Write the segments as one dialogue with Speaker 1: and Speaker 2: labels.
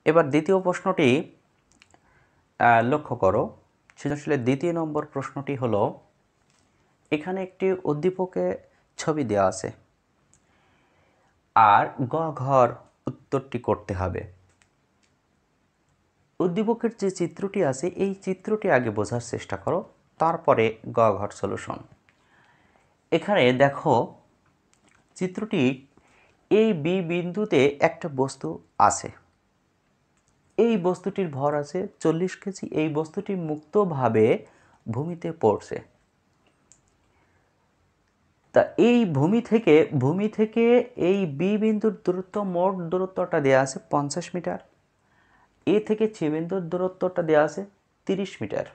Speaker 1: এবার দ্বিতীয় প্রশ্নটি লক্ষ্য করো। সৃজনশীলের দ্বিতীয় নম্বর প্রশ্নটি হলো, এখানে একটি উদ্দীপকের ছবি দেওয়া আছে আর গ ঘর উত্তরটি করতে হবে। উদ্দীপকের যে চিত্রটি আছে এই চিত্রটি আগে বোঝার চেষ্টা করো, তারপরে গ ঘর সলিউশন। এখানে দেখো চিত্রটি, এই বি বিন্দুতে একটা বস্তু আছে, এই বস্তুটির ভর আছে 40 কেজি। এই বস্তুটি মুক্তভাবে ভূমিতে পড়ছে। তা এই ভূমি থেকে এই বি বিন্দুর দূরত্ব, মোট দূরত্বটা দেওয়া আছে 50 মিটার। এ থেকে সি বিন্দুর দূরত্বটা দেওয়া আছে 30 মিটার।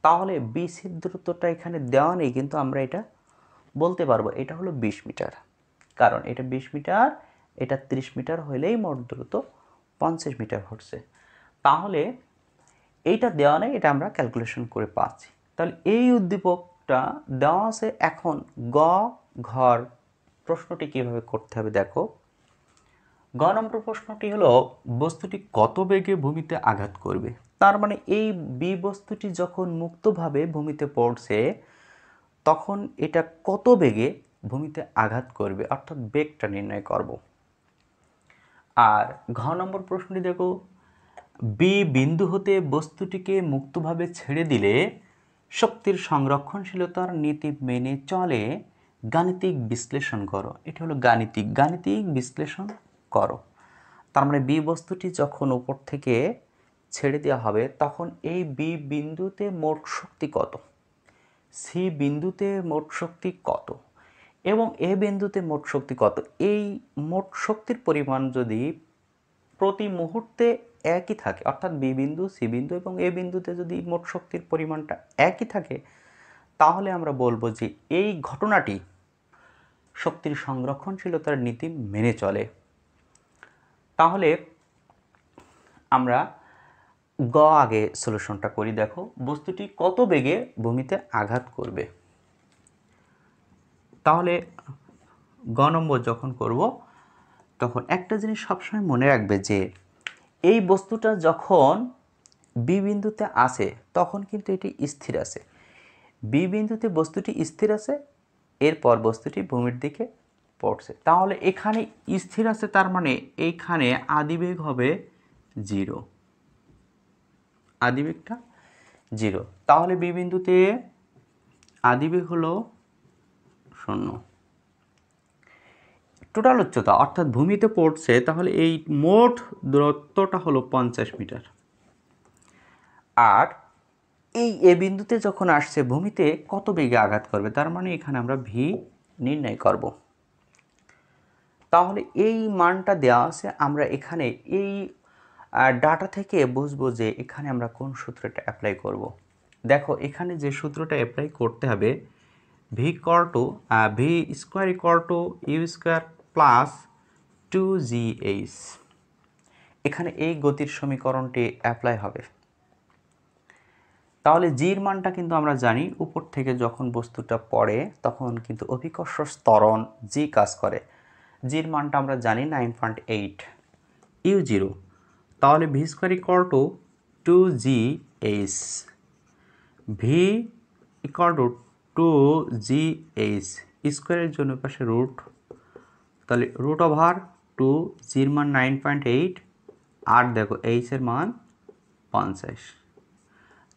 Speaker 1: তাহলে বিসির দূরত্বটা এখানে দেওয়া নেই, কিন্তু আমরা এটা বলতে পারবো এটা হলো 20 মিটার, কারণ এটা 20 মিটার, এটা 30 মিটার হলেই মোট দূরত্ব 50 মিটার হচ্ছে। তাহলে এইটা দেওয়া নেই, এটা আমরা ক্যালকুলেশন করে পাচ্ছি। তাহলে এই উদ্দীপকটা দেওয়া আছে। এখন গ ঘর প্রশ্নটি কিভাবে করতে হবে দেখো। গ নম্বর প্রশ্নটি হলো, বস্তুটি কত বেগে ভূমিতে আঘাত করবে। তার মানে এই বি বস্তুটি যখন মুক্তভাবে ভূমিতে পড়ছে তখন এটা কত বেগে ভূমিতে আঘাত করবে, অর্থাৎ বেগটা নির্ণয় করব। আর ঘ নম্বর প্রশ্নটি দেখো, বি বিন্দু হতে বস্তুটিকে মুক্তভাবে ছেড়ে দিলে শক্তির সংরক্ষণশীলতার নীতি মেনে চলে, গাণিতিক বিশ্লেষণ করো। এটি হলো গাণিতিক বিশ্লেষণ করো। তার মানে বি বস্তুটি যখন উপর থেকে ছেড়ে দেওয়া হবে তখন এই বি বিন্দুতে মোট শক্তি কত, সি বিন্দুতে মোট শক্তি কত এবং এ বিন্দুতে মোট শক্তি কত। এই মোট শক্তির পরিমাণ যদি প্রতি মুহূর্তে একই থাকে, অর্থাৎ বি বিন্দু, সি বিন্দু এবং এ বিন্দুতে যদি মোট শক্তির পরিমাণটা একই থাকে, তাহলে আমরা বলবো যে এই ঘটনাটি শক্তির সংরক্ষণশীলতার নীতি মেনে চলে। তাহলে আমরা গ আগে সলিউশনটা করি। দেখো বস্তুটি কত বেগে ভূমিতে আঘাত করবে। তাহলে গ নম্বর যখন করব তখন একটা জিনিস সবসময় মনে রাখবে যে এই বস্তুটা যখন বি বিন্দুতে আসে তখন কিন্তু এটি স্থির আছে। বি বিন্দুতে বস্তুটি স্থির আছে, এরপর বস্তুটি ভূমির দিকে পড়ছে। তাহলে এখানে স্থির আছে, তার মানে এইখানে আদিবেগ হবে 0, আদিবেগটা 0। তাহলে বি বিন্দুতে আদিবেগ হলো 0। টোটাল উচ্চতা অর্থাৎ ভূমিতে পড়ছে, তাহলে এই মোট দূরত্বটা হলো 50 মিটার। আর এই এ বিন্দুতে যখন আসছে ভূমিতে কত বেগে আঘাত করবে, তার মানে এখানে আমরা ভি নির্ণয় করব। তাহলে এই মানটা দেওয়া আছে, আমরা এখানে এই ডাটা থেকে বুঝবো যে এখানে আমরা কোন সূত্রটা অ্যাপ্লাই করব। দেখো এখানে যে সূত্রটা অ্যাপ্লাই করতে হবে, v square equal to u square plus 2gh। এখানে এই গতির সমীকরণটি অ্যাপ্লাই হবে। তাহলে জির মানটা কিন্তু আমরা জানি, উপর থেকে যখন বস্তুটা পড়ে তখন কিন্তু অভিকর্ষ ত্বরণ জি কাজ করে। জির মানটা আমরা জানি 9.8 u0। তাহলে V square equal two 2gh, V equal to 2gh, স্কোয়ারের জন্য পাশে রুট, তাহলে রুট ওভার 2, জির মান 9.8 আর দেখো এইচের মান 50।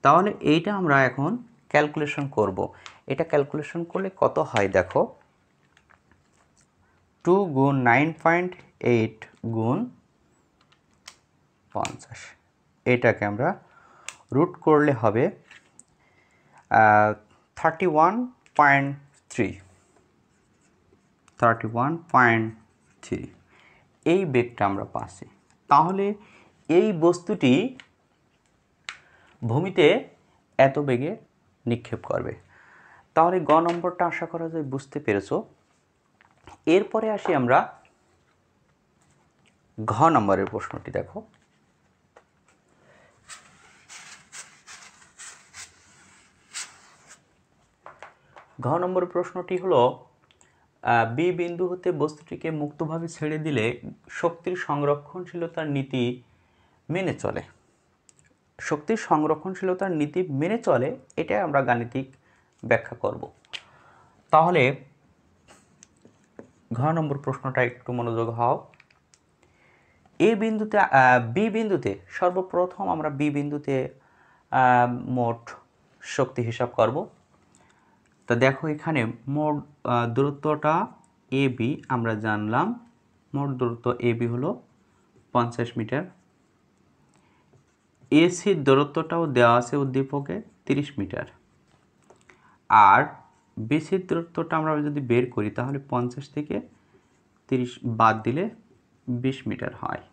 Speaker 1: তাহলে এইটা আমরা এখন ক্যালকুলেশন করব। এটা ক্যালকুলেশন করলে কত হয় দেখো, 2 গুণ 9.8 গুণ 50, এটাকে আমরা রুট করলে হবে 31.3। এই বেগটা আমরা পাচ্ছি। তাহলে এই বস্তুটি ভূমিতে এত বেগে নিক্ষেপ করবে। তাহলে গ নম্বরটা আশা করা যায় বুঝতে পেরেছো। এরপরে আসি আমরা ঘ নম্বরের প্রশ্নটি। দেখো ঘ নম্বর প্রশ্নটি হলো, বি বিন্দু হতে বস্তুটিকে মুক্তভাবে ছেড়ে দিলে শক্তির সংরক্ষণশীলতার নীতি মেনে চলে, শক্তির সংরক্ষণশীলতার নীতি মেনে চলে, এটাই আমরা গাণিতিক ব্যাখ্যা করব। তাহলে ঘ নম্বর প্রশ্নটা একটু মনোযোগ হও। বি বিন্দুতে সর্বপ্রথম আমরা বি বিন্দুতে মোট শক্তি হিসাব করব। তো দেখো এখানে মোট দূরত্বটা এ বি আমরা জানলাম, মোট দূরত্ব এ বি হলো 50 মিটার। এসির দূরত্বটাও দেওয়া আছে উদ্দীপকে 30 মিটার, আর বিসির দূরত্বটা আমরা যদি বের করি তাহলে 50 থেকে 30 বাদ দিলে 20 মিটার হয়।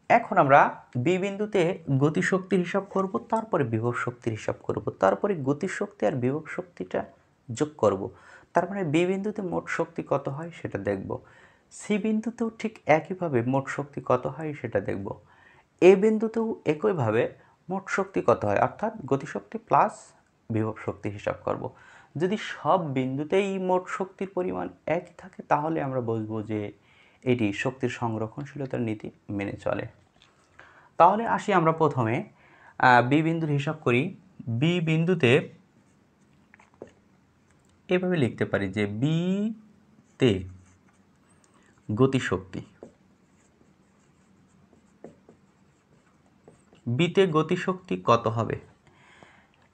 Speaker 1: এখন আমরা বি বিন্দুতে গতিশক্তির হিসাব করব, তারপরে বিভব শক্তির হিসাব করব, তারপরে গতিশক্তি আর বিভব শক্তিটা যোগ করব, তারপরে বি বিন্দুতে মোট শক্তি কত হয় সেটা দেখব। সি বিন্দুতেও ঠিক একইভাবে মোট শক্তি কত হয় সেটা দেখব। এ বিন্দুতেও একইভাবে মোট শক্তি কত হয়, অর্থাৎ গতিশক্তি প্লাস বিভব শক্তি হিসাব করব। যদি সব বিন্দুতেই মোট শক্তির পরিমাণ একই থাকে তাহলে আমরা বলবো যে এটি শক্তির সংরক্ষণশীলতার নীতি মেনে চলে। তাহলে আসি আমরা প্রথমে বি বিন্দুর হিসাব করি। বি বিন্দুতে এভাবে লিখতে পারি যে বিতে গতিশক্তি, বিতে গতিশক্তি কত হবে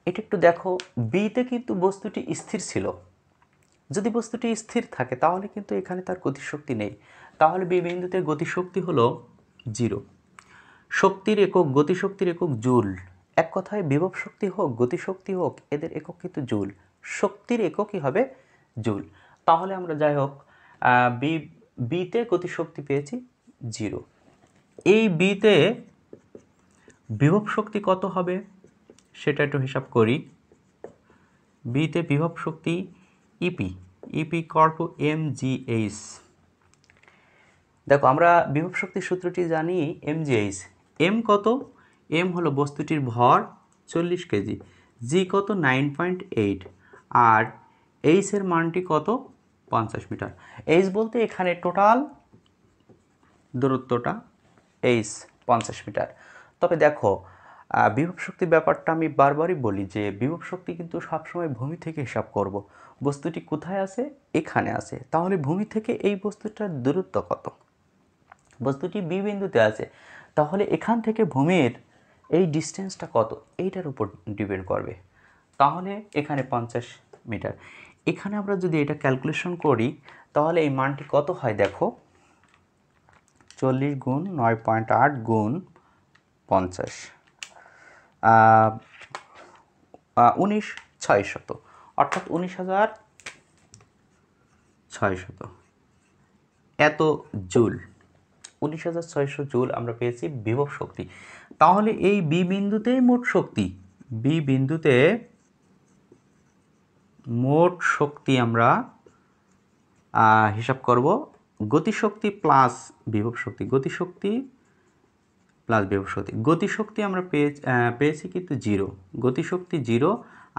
Speaker 1: এটা একটু দেখো। বিতে কিন্তু বস্তুটি স্থির ছিল, যদি বস্তুটি স্থির থাকে তাহলে কিন্তু এখানে তার গতিশক্তি নেই, তাহলে বি বিন্দুতে গতিশক্তি হলো 0। শক্তির একক, গতিশক্তির একক জুল, এক কথায় বিভব শক্তি হোক গতিশক্তি হোক এদের একক কিন্তু জুল, শক্তির এককই হবে জুল। তাহলে আমরা যাই হোক বিতে গতিশক্তি পেয়েছি 0। এই বিতে বিভব শক্তি কত হবে সেটা একটু হিসাব করি। বিতে বিভব শক্তি ইপি, ইপি = mgh। দেখো আমরা বিভব শক্তির সূত্রটি জানি mgh। এম কত? এম হলো বস্তুটির ভর 40 কেজি, জি কত 9.8, আর এইচ এর মানটি কত 50 মিটার। এইচ বলতে এখানে টোটাল দূরত্বটা এইচ 50 মিটার। তবে দেখো বিভব শক্তির ব্যাপারটা আমি বারবারই বলি যে বিভব শক্তি কিন্তু সবসময় ভূমি থেকে হিসাব করব। বস্তুটি কোথায় আছে? এখানে আছে, তাহলে ভূমি থেকে এই বস্তুটার দূরত্ব কত? বস্তুটি বি বিন্দুতে আছে, তাহলে এখান থেকে ভূমির এই ডিস্টেন্সটা কত এইটার উপর ডিপেন্ড করবে। তাহলে এখানে 50 মিটার। এখানে আমরা যদি এটা ক্যালকুলেশন করি তাহলে এই মানটি কত হয় দেখো, 40 গুণ 9.8 গুণ 50, 19,600, অর্থাৎ 19,600 এত জুল, 19,600 জুল আমরা পেয়েছি বিভব শক্তি। তাহলে এই বি বিন্দুতে মোট শক্তি, বি বিন্দুতে মোট শক্তি আমরা হিসাব করব গতিশক্তি প্লাস বিভব শক্তি, গতিশক্তি প্লাস বিভব শক্তি। গতিশক্তি আমরা পেয়েছি কিন্তু 0, গতিশক্তি 0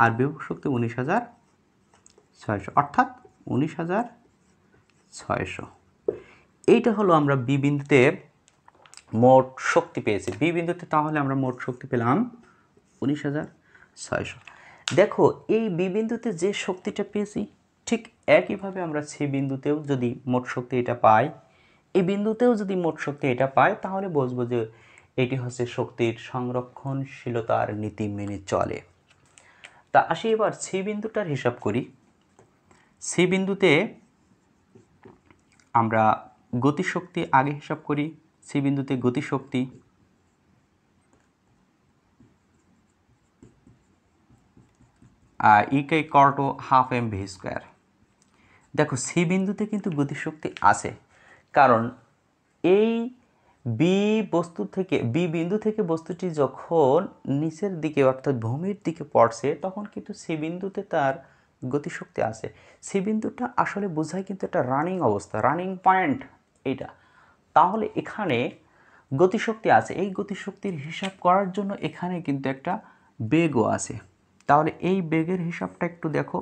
Speaker 1: আর বিভব শক্তি 19,600, অর্থাৎ 19,600। এইটা হলো আমরা বি বিন্দুতে মোট শক্তি পেয়েছি। বি বিন্দুতে তাহলে আমরা মোট শক্তি পেলাম 19,600। দেখো এই বি বিন্দুতে যে শক্তিটা পেয়েছি ঠিক একইভাবে আমরা সি বিন্দুতেও যদি মোট শক্তি এটা পাই, এই বিন্দুতেও যদি মোট শক্তি এটা পাই তাহলে বুঝবো যে এটি হচ্ছে শক্তির সংরক্ষণশীলতার নীতি মেনে চলে। তা আসি এবার সি বিন্দুটার হিসাব করি। সি বিন্দুতে আমরা গতিশক্তি আগে হিসাব করি। সি বিন্দুতে গতিশক্তি ইকে = 1/2 mv²। দেখো সি বিন্দুতে কিন্তু গতিশক্তি আছে, কারণ এই বি বিন্দু থেকে বস্তুটি যখন নিচের দিকে অর্থাৎ ভূমির দিকে পড়ছে তখন কিন্তু সি বিন্দুতে তার গতিশক্তি আছে। সি বিন্দুটা আসলে বোঝায় কিন্তু একটা রানিং অবস্থা, রানিং পয়েন্ট এইটা। তাহলে এখানে গতিশক্তি আছে, এই গতিশক্তির হিসাব করার জন্য এখানে কিন্তু একটা বেগও আছে। তাহলে এই বেগের হিসাবটা একটু দেখো,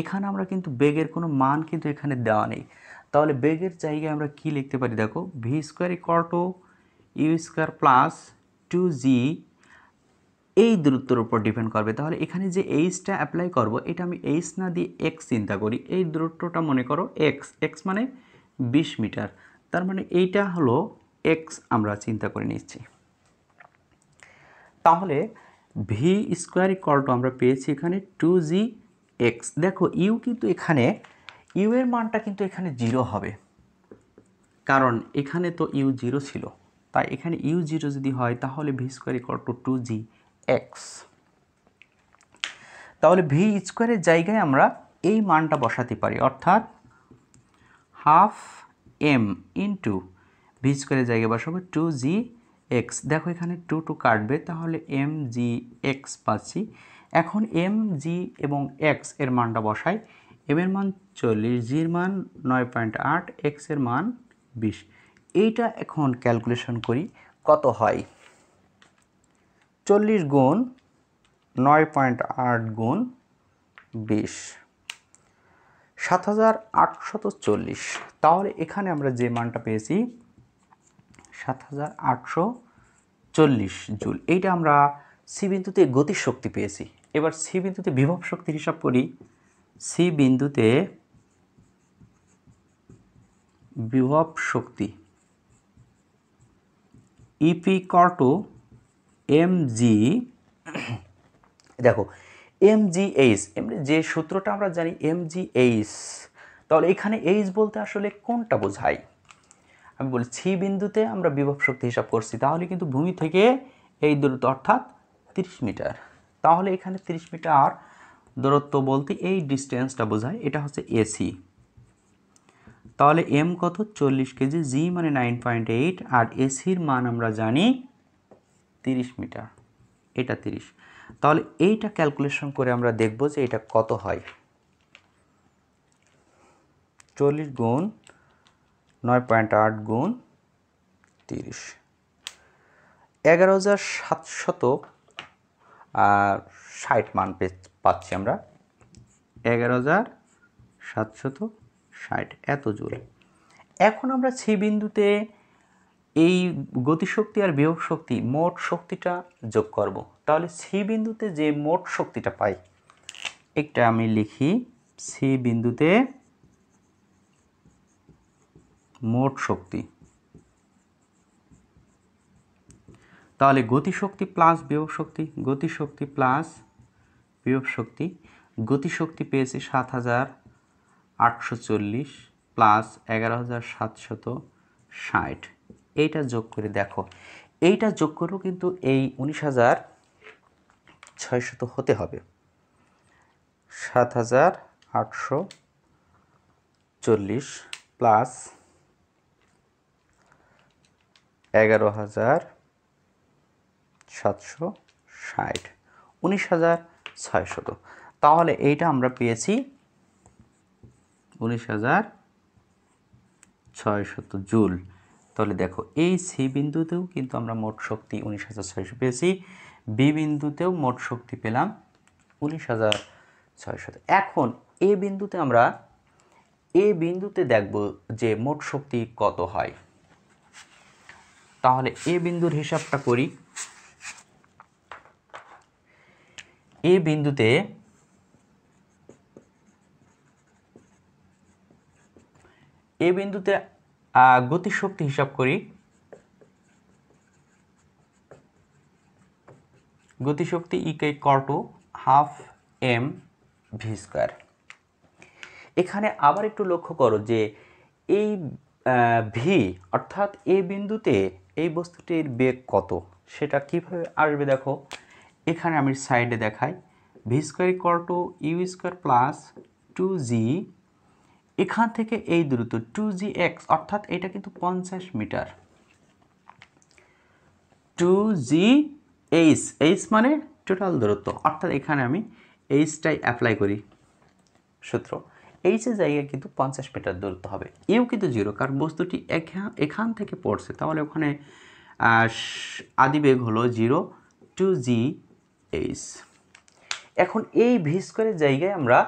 Speaker 1: এখানে আমরা কিন্তু বেগের কোনো মান কিন্তু এখানে দেওয়া নেই। তাহলে বেগের জায়গায় আমরা কি লিখতে পারি দেখো, v square equal to u square plus 2g এই দূরত্বের উপর ডিপেন্ড করবে। তাহলে এখানে যে এইচটা অ্যাপ্লাই করব, এটা আমি এইচ না দিয়ে এক্স চিন্তা করি। এই দূরত্বটা মনে করো এক্স, এক্স মানে 20 মিটার, তার মানে এইটা হলো এক্স আমরা চিন্তা করে নিচ্ছি। তাহলে ভি স্কোয়ার ইকুয়াল টু আমরা পেয়েছি এখানে 2g এক্স। দেখো ইউ কিন্তু এখানে ইউ এর মানটা কিন্তু এখানে 0 হবে, কারণ এখানে তো ইউ 0 ছিল, তাই এখানে ইউ 0 যদি হয় তাহলে V square equal two 2g x. তাহলে ভি স্কোয়ারের জায়গায় আমরা এই মানটা বসাতে পারি, অর্থাৎ হাফ এম ইন্টু ভি স্কোয়ারের জায়গায় বসাবো 2g এক্স। দেখো এখানে 2 2 কাটবে, তাহলে এম জি এক্স পাচ্ছি। এখন এম জি এবং এক্স এর মানটা বসাই। এম এর মান 40, জির মান 9.8, এক্স এর মান 20। এইটা এখন ক্যালকুলেশন করি কত হয়। 40 গুণ 9.8 গুণ 20, 7840। তাহলে এখানে আমরা যে মানটা পেয়েছি 7840 জুল। এইটা আমরা সি বিন্দুতে গতির শক্তি পেয়েছি। এবার সি বিন্দুতে বিভব শক্তির হিসাব করি। সি বিন্দুতে বিভব শক্তি EP equal to M G, দেখো এম জি এইচ, যে সূত্রটা আমরা জানি এম জি এইচ। তাহলে এখানে এইচ বলতে আসলে কোনটা বোঝায়? আমি বলি সি বিন্দুতে আমরা বিভব শক্তি হিসাব করছি, তাহলে কিন্তু ভূমি থেকে এই দূরত্ব অর্থাৎ 30 মিটার। তাহলে এখানে 30 মিটার দূরত্ব বলতে এই ডিস্টেন্সটা বোঝায়, এটা হচ্ছে এসি। তাহলে এম কত 40 কেজি, জি মানে 9.8, আর এসির মান আমরা জানি 30 মিটার, এটা 30। তাহলে এইটা ক্যালকুলেশন করে আমরা দেখব যে এটা কত হয়। 40 গুণ 9.8 গুণ 30, 11,760 মান পাচ্ছি আমরা, 11,760 এত জুল। এখন আমরা সি বিন্দুতে এই গতিশক্তি আর বিভব শক্তি মোট শক্তিটা যোগ করব। তাহলে সি বিন্দুতে যে মোট শক্তিটা পাই, একটা আমি লিখি, সি বিন্দুতে মোট শক্তি। তাহলে গতিশক্তি প্লাস বিভব শক্তি, গতিশক্তি প্লাস বিভব শক্তি, গতিশক্তি পেয়েছি 7840 প্লাস 11,760, এইটা যোগ করে দেখো, এইটা যোগ করেও কিন্তু এই 19,600 হতে হবে। 7,840 প্লাস 11,760, 19,600। তাহলে এইটা আমরা পেয়েছি 19,600 জুল। তাহলে দেখো এই সি বিন্দুতেও কিন্তু আমরা মোট শক্তি 19,600 পেয়েছি, বি বিন্দুতেও মোট শক্তি পেলাম 19,600। এখন এ বিন্দুতে আমরা দেখব যে মোট শক্তি কত হয়। তাহলে এ বিন্দুর হিসাবটা করি। এ বিন্দুতে গতিশক্তি হিসাব করি। গতিশক্তি equal to half m v square. এখানে আবার একটু লক্ষ্য করো যে এই ভি অর্থাৎ এ বিন্দুতে এই বস্তুটির বেগ কত, সেটা কিভাবে আসবে দেখো, এখানে আমি সাইডে দেখাই। V square equal to u square plus 2g, এখান থেকে এই দূরত্ব 2g এক্স, অর্থাৎ এটা কিন্তু 50 মিটার। 2g এইচ, এইচ মানে টোটাল দূরত্ব, অর্থাৎ এখানে আমি এইচটাই অ্যাপ্লাই করি সূত্র। এইচের জায়গায় কিন্তু 50 মিটার দূরত্ব হবে। ইউ কিন্তু 0, কারণ বস্তুটি এখান থেকে পড়ছে, তাহলে ওখানে আদিবেগ হলো 0, 2g এইচ। এখন এই ভি স্কোয়ারের জায়গায় আমরা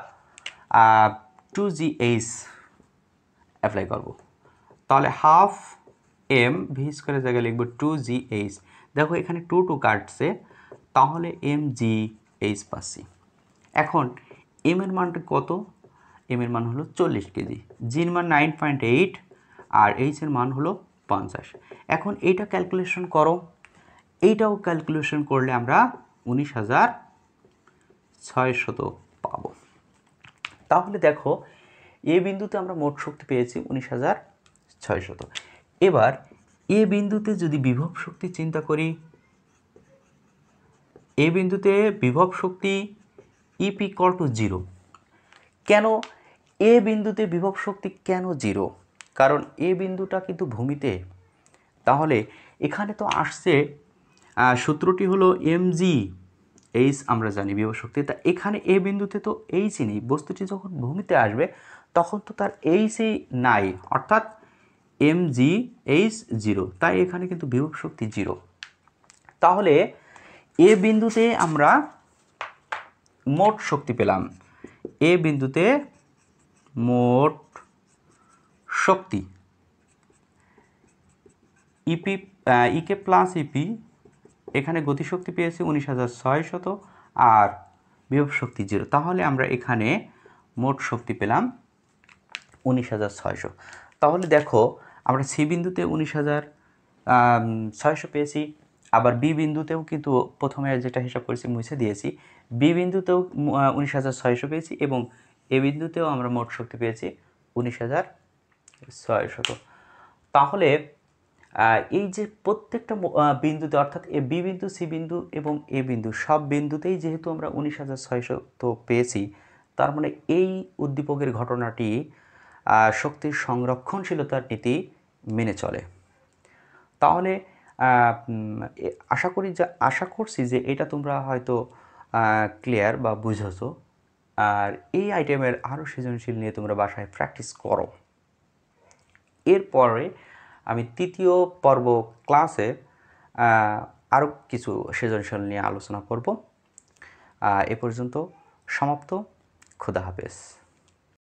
Speaker 1: 2g এইচ অ্যাপ্লাই করব। তাহলে হাফ এম ভি স্কোয়ারের জায়গায় লিখব 2GH। দেখো এখানে 2 কাটছে, তাহলে MGH পাচ্ছি। এখন এম এর মানটা কত? এম এর মান হলো 40 কেজি, জির মান 9.8 আর এইচ এর মান হলো 50। এখন এইটা ক্যালকুলেশন করো, এইটাও ক্যালকুলেশন করলে আমরা 19,600 পাবো। তাহলে দেখো এ বিন্দুতে আমরা মোট শক্তি পেয়েছি 19,600। এবার এ বিন্দুতে যদি বিভব শক্তি চিন্তা করি, এ বিন্দুতে বিভব শক্তি ইপি ইকুয়াল টু 0। কেন এ বিন্দুতে বিভব শক্তি কেন 0? কারণ এ বিন্দুটা কিন্তু ভূমিতে। তাহলে এখানে তো আসছে সূত্রটি হলো MGH, আমরা জানি বিভব শক্তি। তা এখানে এ বিন্দুতে তো এইচই নেই, বস্তুটি যখন ভূমিতে আসবে তখন তো তার এইচই নাই, অর্থাৎ MGH 0, তাই এখানে কিন্তু বিভব শক্তি 0। তাহলে এ বিন্দুতে আমরা মোট শক্তি পেলাম, এ বিন্দুতে মোট শক্তি ইপি ইকে প্লাস ইপি, এখানে গতিশক্তি পেয়েছি 19,600 আর বিভব শক্তি 0। তাহলে আমরা এখানে মোট শক্তি পেলাম 19,600। তাহলে দেখো আমরা সি বিন্দুতে 19,600 পেয়েছি, আবার বি বিন্দুতেও কিন্তু প্রথমে যেটা হিসাব করেছি মুছে দিয়েছি, বি বিন্দুতেও 19,600 পেয়েছি এবং এ বিন্দুতেও আমরা মোট শক্তি পেয়েছি 19,600। তাহলে এই যে প্রত্যেকটা বিন্দুতে, অর্থাৎ এ বি বিন্দু, সি বিন্দু এবং এ বিন্দু, সব বিন্দুতেই যেহেতু আমরা 19,600 পেয়েছি, তার মানে এই উদ্দীপকের ঘটনাটি শক্তির সংরক্ষণশীলতার নীতি মেনে চলে। তাহলে আশা করছি যে এটা তোমরা হয়তো ক্লিয়ার বা বুঝেছো। আর এই আইটেমের আরও সৃজনশীল নিয়ে তোমরা বাসায় প্র্যাকটিস করো। এরপরে আমি তৃতীয় পর্ব ক্লাসে আরও কিছু সৃজনশীল নিয়ে আলোচনা করব। এ পর্যন্ত সমাপ্ত। খোদা হাফেজ।